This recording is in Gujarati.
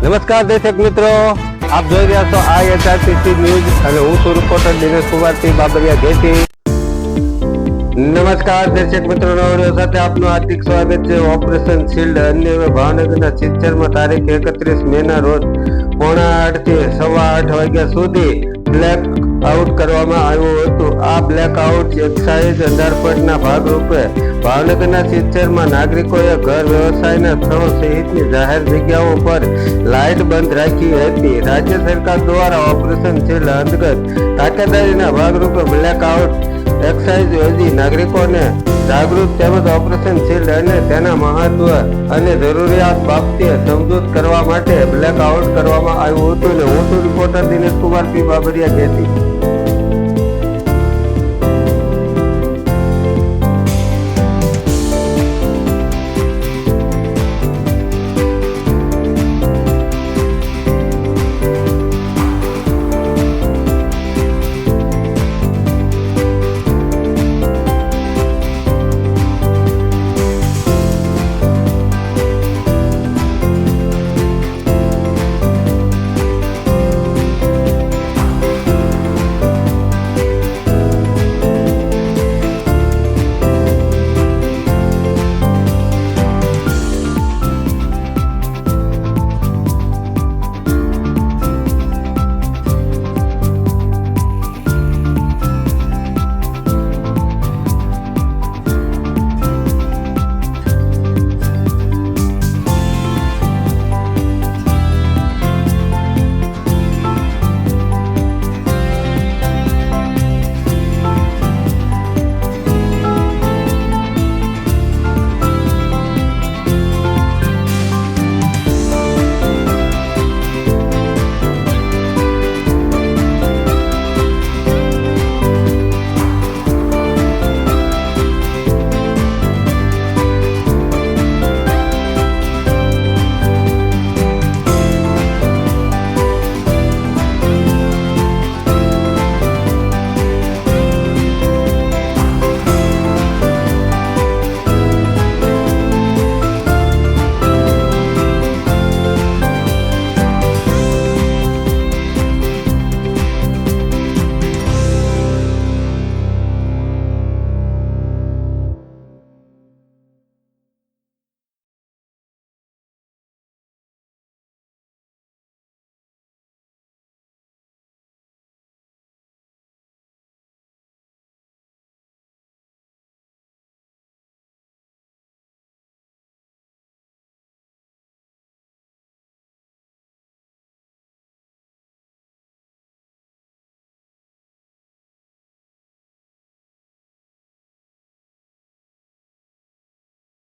નમસ્કાર દર્શક મિત્રો, આપ જોઈ રહ્યા છો IHRTC ન્યૂઝ અને હું છું રિપોર્ટર દિનેશ કુમારસિંહ બાબરિયા ઘેટી. નમસ્કાર દર્શક મિત્રો, નવરીઓ સાથે આપનું હાર્દિક સ્વાગત છે. ઓપરેશન શિલ્ડ અન્ય ભાવનગરના સિત્તેરમાં તારીખ 31 મેના રોજ 8:30 થી 8:15 વાગ્યા સુધી બ્લેક આઉટ કરવામાં આવ્યું હતું. આ બ્લેક આઉટ એક્સાઇઝ અંધારપટના ભાગરૂપે ભાવનગરના સિત્તેરમાં નાગરિકોએ ઘર વ્યવસાયના સ્થળો સહિતની જાહેર જગ્યાઓ પર લાઇટ બંધ રાખી હતી. રાજ્ય સરકાર દ્વારા ઓપરેશન શિલ્ડ અંતર્ગત તાકેદારીના ભાગરૂપે બ્લેક આઉટ એક્સાઇઝ યોજી નાગરિકોને જાગૃત તેમજ ઓપરેશન શિલ્ડ અને તેના મહત્વ અને જરૂરિયાત બાબતે સમજૂત કરવા માટે બ્લેક આઉટ કરવામાં આવ્યું હતું. હું છું રિપોર્ટર દિનેશ કુમારસિંહ બાબરિયા ઘેટી.